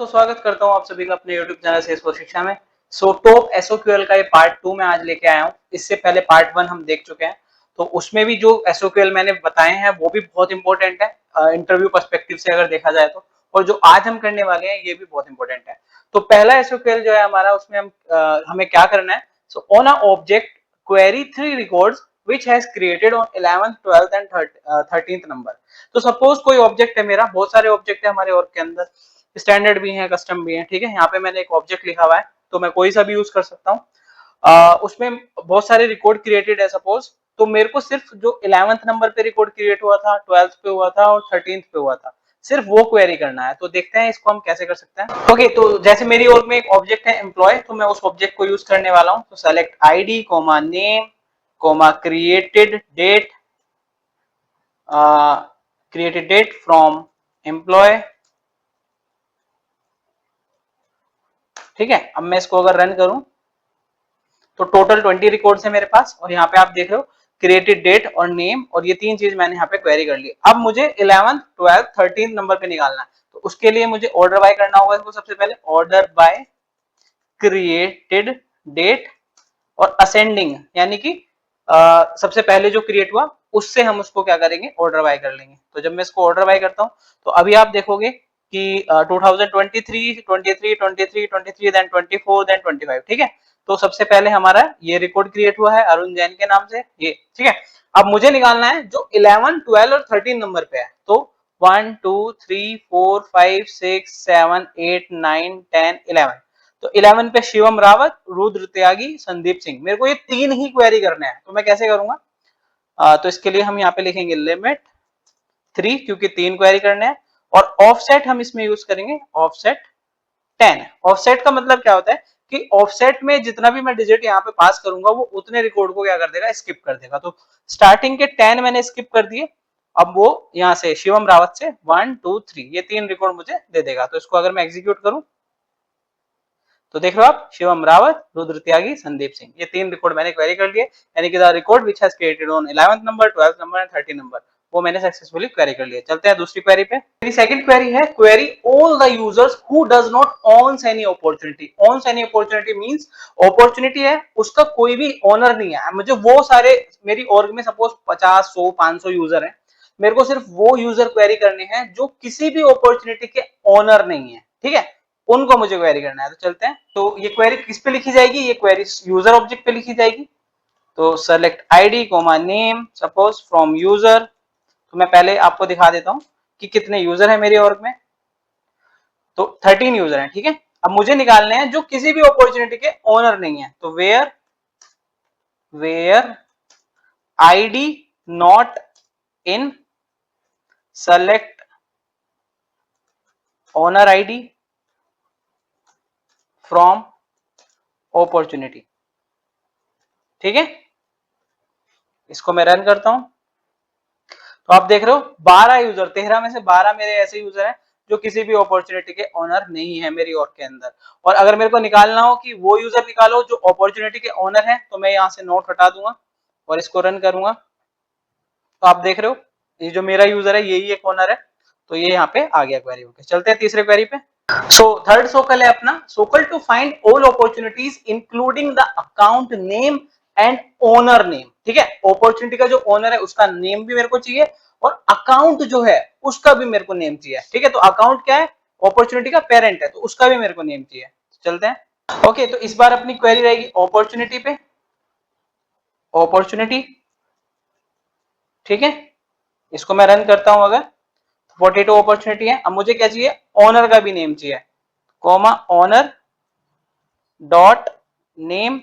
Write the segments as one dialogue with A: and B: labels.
A: दोस्तों, स्वागत करता हूं आप सभी का अपने YouTube चैनल सेल्सफोर्स शिक्षा में। टॉप एसओक्यूएल का ये पार्ट 2 मैं आज लेके आया हूं। इससे पहले पार्ट 1 हम देख चुके हैं, तो उसमें भी जो एसओक्यूएल मैंने बताए हैं वो भी बहुत इंपॉर्टेंट है इंटरव्यू पर्सपेक्टिव से अगर देखा जाए तो। और जो आज हम करने वाले हैं ये भी बहुत इंपॉर्टेंट है। तो पहला एसओक्यूएल जो है हमारा, उसमें हमें क्या करना है। So on a object query 3 records which has created on 11th 12th and 13th number. तो सपोज कोई ऑब्जेक्ट है मेरा, बहुत सारे ऑब्जेक्ट है हमारे वर्क के अंदर, स्टैंडर्ड भी है, कस्टम भी है। ठीक है, यहाँ पे मैंने एक ऑब्जेक्ट लिखा हुआ है तो मैं कोई सा भी यूज कर सकता हूँ। उसमें बहुत सारे रिकॉर्ड क्रिएटेड है सपोज, तो मेरे को सिर्फ जो 11th नंबर पे रिकॉर्ड क्रिएट हुआ था, 12th पे हुआ था और 13th पे हुआ था, सिर्फ वो क्वेरी करना है। तो देखते हैं इसको हम कैसे कर सकते हैं। ओके, तो जैसे मेरी और में एक ऑब्जेक्ट है एम्प्लॉय, तो मैं उस ऑब्जेक्ट को यूज करने वाला हूँ। तो select ID comma name comma created date from employee। ठीक है, अब मैं इसको अगर रन करूं तो टोटल 20 रिकॉर्ड्स है मेरे पास, और यहाँ पे आप देख रहे हो क्रिएटेड डेट और नेम, और ये तीन चीज मैंने यहाँ पे क्वेरी कर ली। अब मुझे 11th 12th 13th नंबर पे निकालना है, तो उसके लिए मुझे ऑर्डर बाय करना होगा। इसको सबसे पहले ऑर्डर बाय क्रिएटेड डेट और असेंडिंग, यानी कि सबसे पहले जो क्रिएट हुआ उससे हम उसको क्या करेंगे, ऑर्डर बाय कर लेंगे। तो जब मैं इसको ऑर्डर बाय करता हूं तो अभी आप देखोगे कि 2023 23 23 23 देन 24 देन 25। ठीक है, तो सबसे पहले हमारा ये रिकॉर्ड क्रिएट हुआ है अरुण जैन के नाम से, ये। ठीक है, अब मुझे निकालना है जो 11 12 और 13 नंबर पे है। तो 1 2 3 4 5 6 7 8 9 10 11। तो 11 पे शिवम रावत, रुद्र त्यागी, संदीप सिंह। मेरे को ये तीन ही क्वेरी करने हैं, तो मैं कैसे करूंगा। तो इसके लिए हम यहाँ पे लिखेंगे लिमिट 3, क्योंकि तीन क्वेरी करने हैं। और ऑफसेट हम इसमें यूज करेंगे ऑफसेट 10। ऑफसेट का मतलब क्या होता है कि ऑफसेट में जितना भी मैं डिजिट यहाँ पे पास करूंगा वो उतने रिकॉर्ड को क्या कर देगा, स्किप कर देगा। तो स्टार्टिंग के 10 मैंने स्किप कर दिए, अब वो यहाँ से शिवम रावत से 1 2 3 ये तीन रिकॉर्ड मुझे दे देगा। तो इसको अगर मैं एग्जीक्यूट करूं तो देख लो आप, शिवम रावत, रुद्र त्यागी, संदीप सिंह, ये तीन रिकॉर्ड मैंने क्वेरी कर लिए, यानी कि the record which has created on 11th number 12th number and 13 number, वो मैंने सक्सेसफुली क्वेरी कर लिया। चलते हैं दूसरी क्वेरी पे। मेरी सेकंड क्वेरी है query all the users who does not owns any opportunity. Owns any opportunity means opportunity है उसका कोई भी ओनर नहीं है। मुझे वो सारे, मेरी ऑर्ग में सपोज 50 100 500 यूजर है, मेरे को सिर्फ वो यूजर क्वेरी करने हैं जो किसी भी अपॉर्चुनिटी के ओनर नहीं है। ठीक है, उनको मुझे क्वेरी करना है। तो चलते हैं, तो ये क्वेरी किस पे लिखी जाएगी, ये क्वेरी यूजर ऑब्जेक्ट पे लिखी जाएगी। तो select ID comma name suppose from user. तो मैं पहले आपको दिखा देता हूं कि कितने यूजर है मेरे ऑर्ग में। तो 13 यूजर है। ठीक है, अब मुझे निकालने हैं जो किसी भी अपॉर्चुनिटी के ओनर नहीं है। तो where ID not in select owner ID from opportunity. ठीक है, इसको मैं रन करता हूं तो आप देख रहे हो 12 यूजर, 13 में से 12 मेरे ऐसे यूजर हैं जो किसी भी अपॉर्चुनिटी के ओनर नहीं है मेरी ऑर्ग के अंदर। और अगर मेरे को निकालना हो कि वो यूजर निकालो जो अपॉर्चुनिटी के ओनर है, तो मैं यहाँ से नोट हटा दूंगा और इसको रन करूंगा। तो आप देख रहे हो ये जो मेरा यूजर है यही एक ओनर है, तो ये यहाँ पे आ गया क्वेरी होके। चलते हैं तीसरे क्वेरी पे। सो थर्ड सोकल है अपना, SOQL to find all opportunities including the account name and owner name. ठीक है, अपॉर्चुनिटी का जो ओनर है उसका नेम भी मेरे को चाहिए, और अकाउंट जो है उसका भी मेरे को नेम चाहिए। ठीक है, तो अकाउंट क्या है, अपॉर्चुनिटी का पेरेंट है, तो उसका भी मेरे को नेम चाहिए। चलते हैं। ओके, तो इस बार अपनी क्वेरी रहेगी अपॉर्चुनिटी पे, अपॉर्चुनिटी। ठीक है, इसको मैं रन करता हूं। अगर 42 अपॉर्चुनिटी है, अब मुझे क्या चाहिए, ओनर का भी नेम चाहिए, कॉमा ओनर डॉट नेम।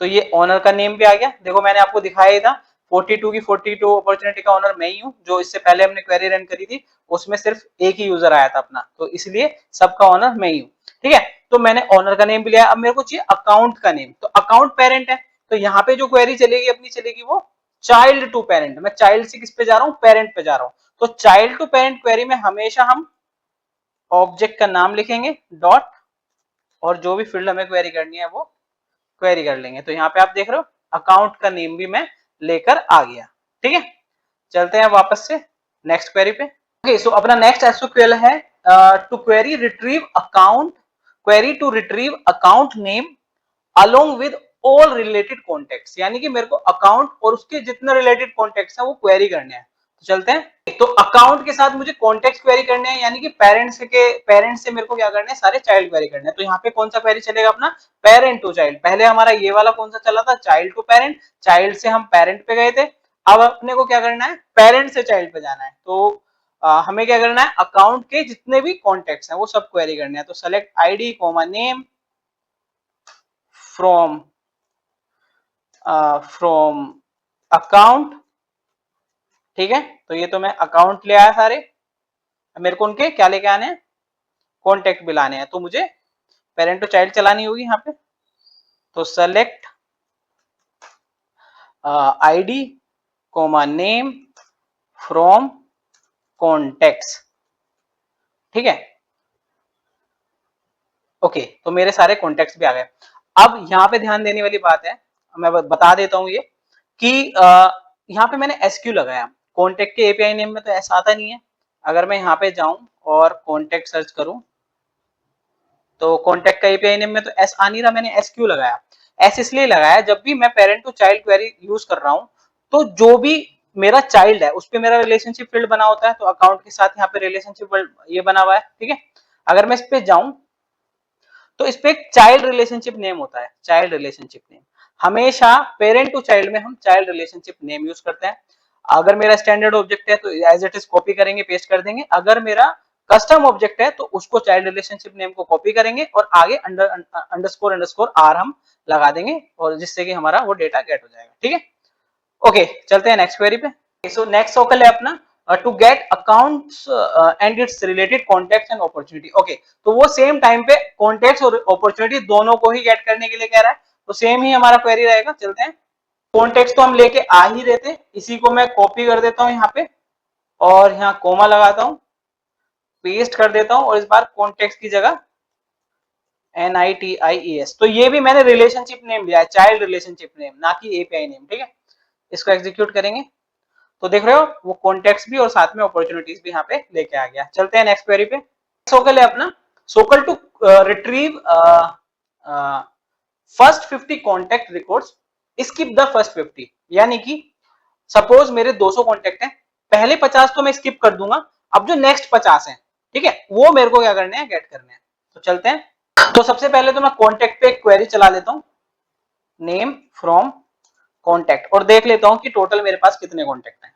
A: तो ये ओनर का नेम भी आ गया। देखो मैंने आपको दिखाया ही था 42 की 42 अपॉर्चुनिटी का ओनर मैं ही हूं। जो इससे पहले हमने क्वेरी रन करी थी उसमें सिर्फ एक ही यूजर आया था अपना, तो इसलिए सबका ओनर मैं ही हूं। ठीक है, तो मैंने ओनर का नेम भी लिया। अब मेरे को चाहिए अकाउंट का नेम, तो अकाउंट पेरेंट है, तो यहाँ पे जो क्वेरी चलेगी अपनी चलेगी वो चाइल्ड टू पेरेंट। मैं चाइल्ड से किस पे जा रहा हूँ, पेरेंट पे जा रहा हूँ। तो चाइल्ड टू पेरेंट क्वेरी में हमेशा हम ऑब्जेक्ट का नाम लिखेंगे डॉट, और जो भी फील्ड हमें क्वेरी करनी है वो क्वेरी कर लेंगे। तो यहाँ पे आप देख रहे हो अकाउंट का नेम भी मैं लेकर आ गया। ठीक है, चलते हैं वापस से नेक्स्ट क्वेरी पे। ओके, सो अपना नेक्स्ट एसक्यूएल है to query to retrieve account name along with all related contacts, यानी कि मेरे को अकाउंट और उसके जितने रिलेटेड कॉन्टेक्ट्स हैं वो क्वेरी करने हैं। तो चलते हैं, तो अकाउंट के साथ मुझे कॉन्टेक्ट क्वेरी करने हैं, यानी कि पेरेंट्स से मेरे को क्या करना है, सारे चाइल्ड क्वेरी करने हैं। तो यहाँ पे कौन सा क्वेरी चलेगा अपना, पेरेंट टू चाइल्ड। पहले हमारा ये वाला कौन सा चला था, चाइल्ड टू पेरेंट, चाइल्ड से हम पेरेंट पे गए थे। अब अपने को क्या करना है, पेरेंट से चाइल्ड पे जाना है। तो हमें क्या करना है, अकाउंट के जितने भी कॉन्टेक्ट्स हैं वो सब क्वेरी करने हैं। तो select ID comma name from from account, ठीक है। तो ये तो मैं अकाउंट ले आया सारे, मेरे को उनके क्या लेके आने हैं, कॉन्टेक्ट भी लाने हैं। तो मुझे पेरेंट टू चाइल्ड चलानी होगी यहाँ पे। तो select ID comma name from contacts, ठीक है। ओके, तो मेरे सारे कॉन्टेक्ट्स भी आ गए। अब यहाँ पे ध्यान देने वाली बात है, मैं बता देता हूँ ये कि यहाँ पे मैंने एसक्यू लगाया, कॉन्टेक्ट के एपीआई नेम में तो ऐसा आता नहीं है। अगर मैं यहाँ पे जाऊं और कॉन्टेक्ट सर्च करूं तो कॉन्टेक्ट का एपीआई नेम में तो एस आ नहीं रहा, मैंने एसक्यू लगाया। एस इसलिए लगाया, जब भी मैं parent to child query use कर रहा हूं तो जो भी मेरा चाइल्ड है उस पर मेरा रिलेशनशिप फील्ड बना होता है। तो अकाउंट के साथ यहाँ पे रिलेशनशिप ये बना हुआ है, ठीक है। अगर मैं इस पे जाऊं तो इस पे एक चाइल्ड रिलेशनशिप नेम होता है, चाइल्ड रिलेशनशिप नेम। हमेशा पेरेंट टू चाइल्ड में हम चाइल्ड रिलेशनशिप नेम यूज करते हैं। अगर मेरा स्टैंडर्ड ऑब्जेक्ट है तो एज इट इज कॉपी करेंगे, पेस्ट कर देंगे। अगर मेरा कस्टम ऑब्जेक्ट है तो उसको चाइल्ड रिलेशनशिप नेम को कॉपी करेंगे और आगे अंडरस्कोर अंडरस्कोर आर हम लगा देंगे, और जिससे कि हमारा वो डेटा गेट हो जाएगा, ठीक है। ओके, चलते हैं नेक्स्ट क्वेरी पे। सो नेक्स्ट सोकल है अपना to get accounts and its related contacts and opportunity. Okay, तो वो सेम टाइम पे कॉन्टेक्ट्स और अपॉर्चुनिटी दोनों को ही गेट करने के लिए कह रहा है, तो सेम ही हमारा क्वेरी रहेगा। चलते हैं, कॉन्टेक्ट्स तो हम लेके आ ही रहे थे, इसी को मैं कॉपी कर देता हूं यहाँ पे और यहाँ कोमा लगाता हूं, पेस्ट कर देता हूं और इस बार कॉन्टेक्ट्स की जगह NITIES। तो ये भी मैंने रिलेशनशिप नेम लिया है, चाइल्ड रिलेशनशिप नेम, ना कि एपीआई नेम, ठीक है। इसको एग्जीक्यूट करेंगे तो देख रहे हो वो कॉन्टेक्ट्स भी और साथ में अपॉर्चुनिटीज भी यहाँ पे लेके आ गया। चलते हैं नेक्स्ट क्वेरी पे। सोकल है अपना, SOQL to retrieve first 50 contact records, skip the first 50। यानी कि सपोज मेरे 200 कॉन्टेक्ट हैं, पहले 50 तो मैं स्किप कर दूंगा, अब जो नेक्स्ट 50 हैं, ठीक है, वो मेरे को क्या करने हैं, गेट करने हैं। तो चलते हैं, तो सबसे पहले तो मैं कॉन्टेक्ट पे एक क्वेरी चला लेता हूं, नेम फ्रॉम कॉन्टेक्ट, और देख लेता हूं कि टोटल मेरे पास कितने कॉन्टेक्ट हैं।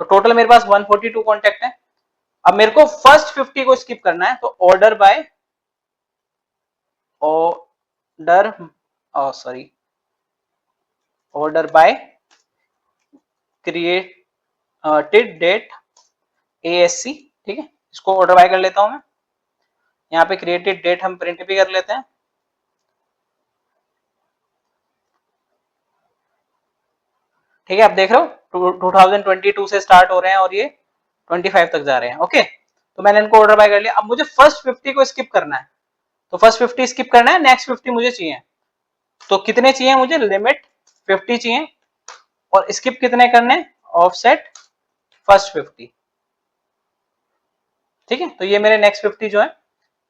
A: तो टोटल मेरे पास 142 कॉन्टेक्ट है। अब मेरे को फर्स्ट 50 को स्किप करना है, तो order by order sorry order by created date ASC, ठीक है। इसको ऑर्डर बाय कर लेता हूं मैं, यहाँ पे क्रिएटेड डेट हम प्रिंट भी कर लेते हैं, ठीक है। आप देख रहे हो 2022 से स्टार्ट हो रहे हैं और ये 25 तक जा रहे हैं। ओके, तो मैंने इनको ऑर्डर बाय कर लिया। अब मुझे फर्स्ट 50 को स्किप करना है, तो फर्स्ट 50 स्किप करना है, नेक्स्ट 50 मुझे चाहिए। तो कितने चाहिए मुझे, लिमिट 50 चाहिए, और स्किप कितने करने, ऑफसेट फर्स्ट 50, ठीक है। तो ये मेरे नेक्स्ट 50 जो है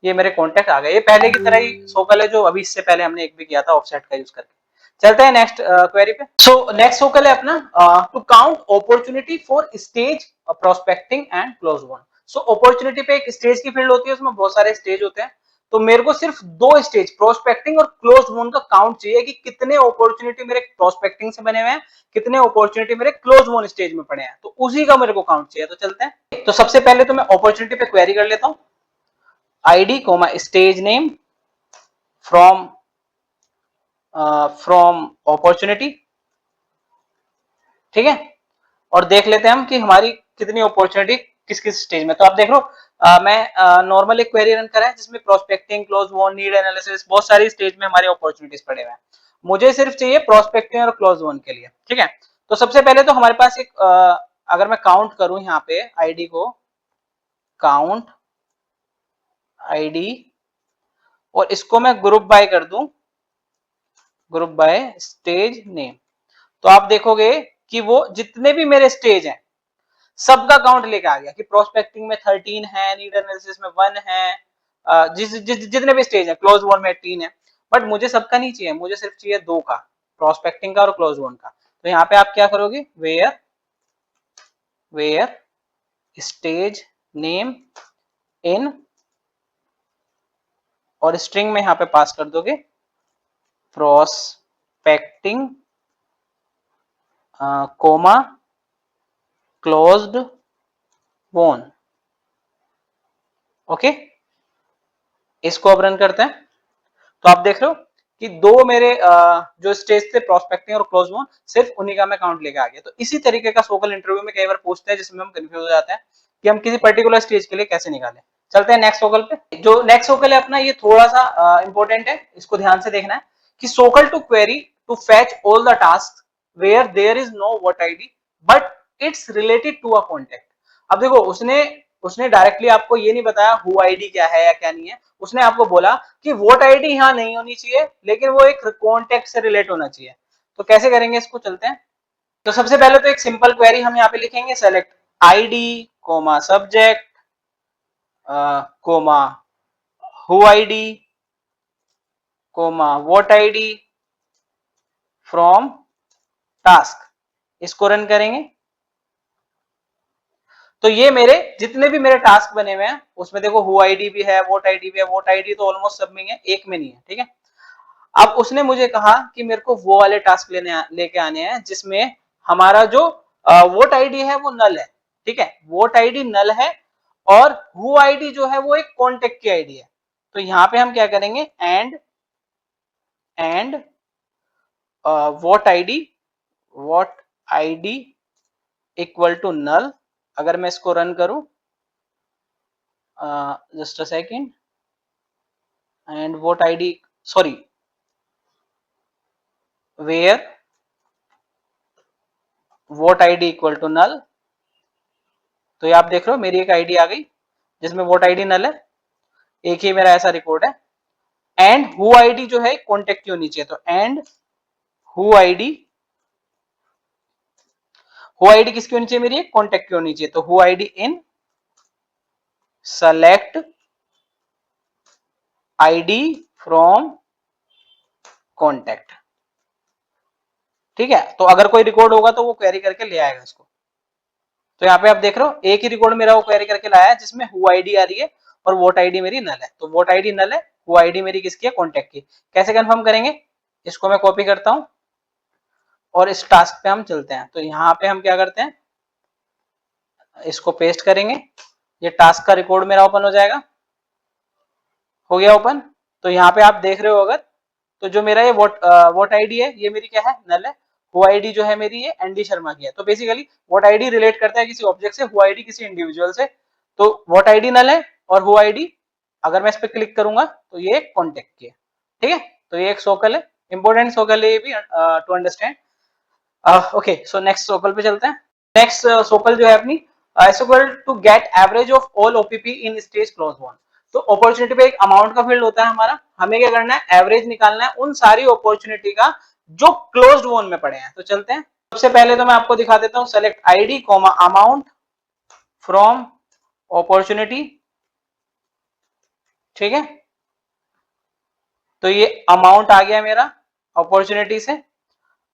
A: ये मेरे कॉन्टेक्ट आ गए, ये पहले की तरह ही सोकल है जो अभी इससे पहले हमने एक भी किया था ऑफसेट का यूज करके। चलते हैं नेक्स्ट क्वेरी पे। सो नेक्स्ट सोकल है अपना to count opportunity for stage prospecting and close won. So opportunity पे एक स्टेज की फील्ड होती है, उसमें बहुत सारे स्टेज होते हैं। तो मेरे को सिर्फ 2 स्टेज प्रोस्पेक्टिंग और क्लोज वन का काउंट चाहिए कि कितने अपॉर्चुनिटी मेरे प्रोस्पेक्टिंग से बने हुए हैं, कितने अपॉर्चुनिटी मेरे क्लोज वन स्टेज में पड़े हैं, तो उसी का मेरे को काउंट चाहिए। तो चलते हैं, तो सबसे पहले तो मैं अपॉर्चुनिटी पे क्वेरी कर लेता हूं, ID comma stage name from opportunity, ठीक है। और देख लेते हैं हम कि हमारी कितनी अपॉर्चुनिटी किस किस स्टेज में। तो आप देख लो मैं नॉर्मल एक क्वेरी रन करा है जिसमें prospecting, close one, need analysis, बहुत सारी स्टेज में हमारे अपॉर्चुनिटीज पड़े हुए हैं। मुझे सिर्फ चाहिए प्रोस्पेक्टिंग और क्लोज वन के लिए, ठीक है। तो सबसे पहले तो हमारे पास एक अगर मैं काउंट करूं यहाँ पे आईडी को, काउंट आईडी, और इसको मैं ग्रुप बाय कर दूं, ग्रुप बाय स्टेज नेम, तो आप देखोगे कि वो जितने भी मेरे स्टेज हैं सबका काउंट लेके आ गया कि प्रोस्पेक्टिंग में 13 है, नीड एनालिसिस में 1 है, जितने भी स्टेज है, क्लोज वन में 18 है, बट मुझे सबका नहीं चाहिए, मुझे सिर्फ चाहिए 2 का, प्रोस्पेक्टिंग का और क्लोज वन का। तो यहाँ पे आप क्या करोगे, वेयर स्टेज नेम इन, और स्ट्रिंग में यहाँ पे पास कर दोगे प्रोस्पेक्टिंग कोमा क्लोज्ड वोन। ओके, इसको अब रन करते हैं। तो आप देख रहे हो कि दो मेरे जो स्टेज थे प्रोस्पेक्टिंग और क्लोज वन, सिर्फ उन्हीं का मैं काउंट लेके आ गया। तो इसी तरीके का सोकल इंटरव्यू में कई बार पूछते हैं, जिसमें हम कंफ्यूज हो जाते हैं कि हम किसी पर्टिकुलर स्टेज के लिए कैसे निकालें। चलते हैं नेक्स्ट सोकल पे। जो नेक्स्ट सोकल है अपना, ये थोड़ा सा इंपॉर्टेंट है, इसको ध्यान से देखना है कि SOQL to query to fetch all the task where there is no what ID but it's related to a contact. अब देखो, उसने डायरेक्टली आपको ये नहीं बताया हु आईडी क्या है या क्या नहीं है, उसने आपको बोला कि वोट आईडी यहाँ नहीं होनी चाहिए, लेकिन वो एक कॉन्टेक्ट से रिलेट होना चाहिए। तो कैसे करेंगे इसको, चलते हैं। तो सबसे पहले तो एक सिंपल क्वेरी हम यहाँ पे लिखेंगे, select ID comma subject comma who ID comma what ID from task. इसको रन करेंगे तो ये मेरे जितने भी मेरे टास्क बने हुए हैं उसमें देखो हु आईडी भी है, वोट आईडी भी है, वोट आईडी तो ऑलमोस्ट सब में है, एक में नहीं है, ठीक है। अब उसने मुझे कहा कि मेरे को वो वाले टास्क लेके आने हैं जिसमें हमारा जो वोट आईडी है वो नल है, ठीक है, वोट आईडी नल है, और हु आईडी जो है वो एक कॉन्टेक्ट की आईडी है। तो यहां पे हम क्या करेंगे, and what ID equal to null. अगर मैं इसको रन करूं, just a second, and what ID, sorry, where what ID equal to null. तो ये आप देख रहे हो मेरी एक आईडी आ गई जिसमें वोट आईडी नल है, एक ही मेरा ऐसा रिकॉर्ड है। एंड हु आईडी जो है कॉन्टेक्ट की होनी चाहिए, तो एंड हु आईडी किसकी होनी चाहिए, मेरी कॉन्टेक्ट की होनी चाहिए। तो who ID in select ID from contact, ठीक है। तो अगर कोई रिकॉर्ड होगा तो वो क्वेरी करके ले आएगा इसको। तो यहाँ पे आप देख रहे हो एक ही रिकॉर्ड मेरा वो क्वेरी करके लाया है जिसमें हु आईडी आ रही है और वोट आईडी मेरी नल है। तो वोट आईडी नल है, हु आईडी मेरी किसकी है, कॉन्टेक्ट की। कैसे कंफर्म करेंगे, इसको मैं कॉपी करता हूं और इस टास्क पे हम चलते हैं। तो यहाँ पे हम क्या करते हैं, इसको पेस्ट करेंगे, ये टास्क का रिकॉर्ड मेरा ओपन हो जाएगा, हो गया ओपन। तो यहाँ पे आप देख रहे हो अगर, तो जो मेरा ये वोट आईडी है ये मेरी क्या है, नल है। हु आईडी जो है मेरी ये एनडी शर्मा की है। तो बेसिकली वोट आईडी रिलेट करता है किसी ऑब्जेक्ट से, हु आईडी किसी इंडिविजुअल से। तो वोट आईडी नल है और हु आईडी, अगर मैं इस पर क्लिक करूंगा तो ये कॉन्टेक्ट की है, ठीक है। तो ये एक सोकल है, इंपॉर्टेंट सोकल है ये भी to understand. Okay, so next SOQL पे चलते हैं। नेक्स्ट सोकल जो है अपनी, equal to get average of all OPP in stage close one. तो अपॉर्चुनिटी पे एक अमाउंट का फील्ड होता है हमारा, हमें क्या करना है, एवरेज निकालना है उन सारी अपॉर्चुनिटी का जो क्लोज्ड वन में पड़े हैं। तो चलते हैं, सबसे पहले तो मैं आपको दिखा देता हूं, select ID comma amount from opportunity, ठीक है। तो ये अमाउंट आ गया मेरा अपॉर्चुनिटी से,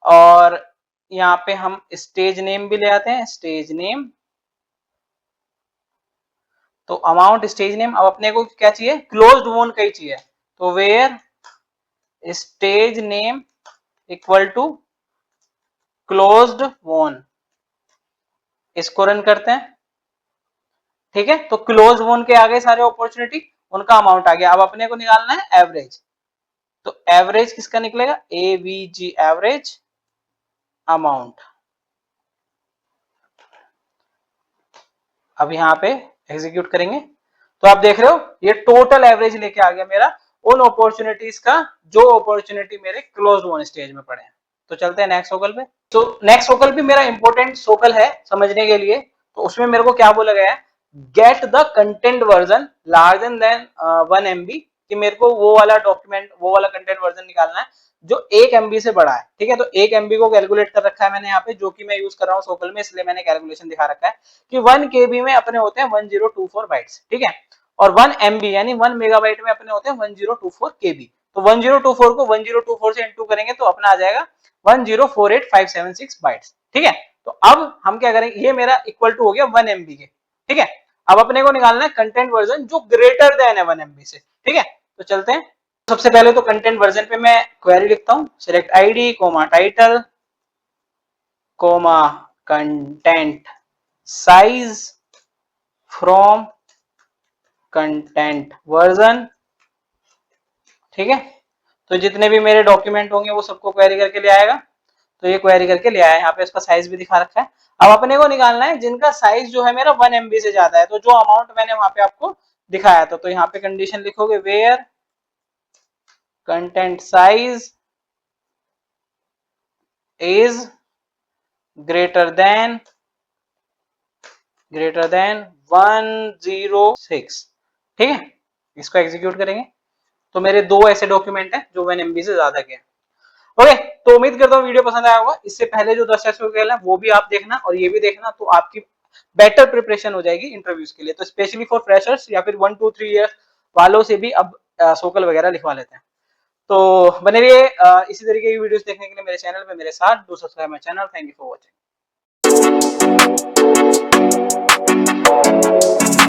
A: और यहाँ पे हम स्टेज नेम भी ले आते हैं, स्टेज नेम। तो अमाउंट स्टेज नेम, अब अपने को क्या चाहिए, क्लोज्ड वोन का ही चाहिए। तो where stage name equal to closed won, इसको रन करते हैं, ठीक है। तो क्लोज वोन के आगे सारे अपॉर्चुनिटी, उनका अमाउंट आ गया। अब अपने को निकालना है एवरेज। तो एवरेज किसका निकलेगा, एवीजी एवरेज अमाउंट। अब यहाँ पे एग्जीक्यूट करेंगे तो आप देख रहे हो ये टोटल एवरेज लेके आ गया मेरा उन अपॉर्चुनिटीज का जो अपॉर्चुनिटी मेरे क्लोज वन स्टेज में पड़े हैं। तो चलते हैं नेक्स्ट सोकल पे। तो नेक्स्ट सोकल भी मेरा इंपॉर्टेंट सोकल है समझने के लिए। तो उसमें मेरे को क्या बोला गया है, get the content version larger than 1 MB, कि मेरे को वो वाला डॉक्यूमेंट, वो वाला कंटेंट वर्जन निकालना है जो 1 MB से बड़ा है, ठीक है। तो 1 MB को कैलकुलेट कर रखा है मैंने यहाँ पे, जो कि मैं यूज कर रहा हूँ सोकल में, इसलिए मैंने कैलकुलेशन दिखा रखा है कि 1 KB में अपने होते हैं 1024 बाइट्स, ठीक है। और 1 MB यानी 1 मेगाबाइट में अपने होते हैं 1024 KB। तो 1024 को 1024 से इंटू करेंगे तो अपना आ जाएगा 1048576 बाइट्स, ठीक है। तो अब हम क्या करेंगे, ये मेरा इक्वल टू हो गया 1 MB के, ठीक है। अब अपने को निकालना है कंटेंट वर्जन जो ग्रेटर देन है 1 MB से, ठीक है। तो चलते हैं। सबसे पहले तो कंटेंट वर्जन पे मैं क्वेरी लिखता हूं, select ID comma title comma content size from content version, ठीक है। तो जितने भी मेरे डॉक्यूमेंट होंगे वो सबको क्वेरी करके ले आएगा। तो ये क्वेरी करके ले आया, यहाँ पे इसका साइज भी दिखा रखा है। अब अपने को निकालना है जिनका साइज जो है मेरा 1 MB से ज्यादा है, तो जो अमाउंट मैंने वहां पे आपको दिखाया था, तो यहाँ पे कंडीशन लिखोगे where content size is greater than 106, ठीक है। इसको एग्जीक्यूट करेंगे तो मेरे दो ऐसे डॉक्यूमेंट हैं जो 1 MB से ज्यादा के हैं। ओके, तो उम्मीद करता हूँ वीडियो पसंद आया होगा। इससे पहले जो 10 SQL है वो भी आप देखना और ये भी देखना, तो आपकी बेटर प्रिपरेशन हो जाएगी इंटरव्यूज के लिए। तो स्पेशली फॉर फ्रेशर्स या फिर 1 2 3 ईयर्स वालों से भी अब सोकल वगैरह लिखवा लेते हैं। तो बने रहिए इसी तरीके की वीडियोस देखने के लिए मेरे चैनल पे मेरे साथ। Do subscribe my channel. Thank you for watching.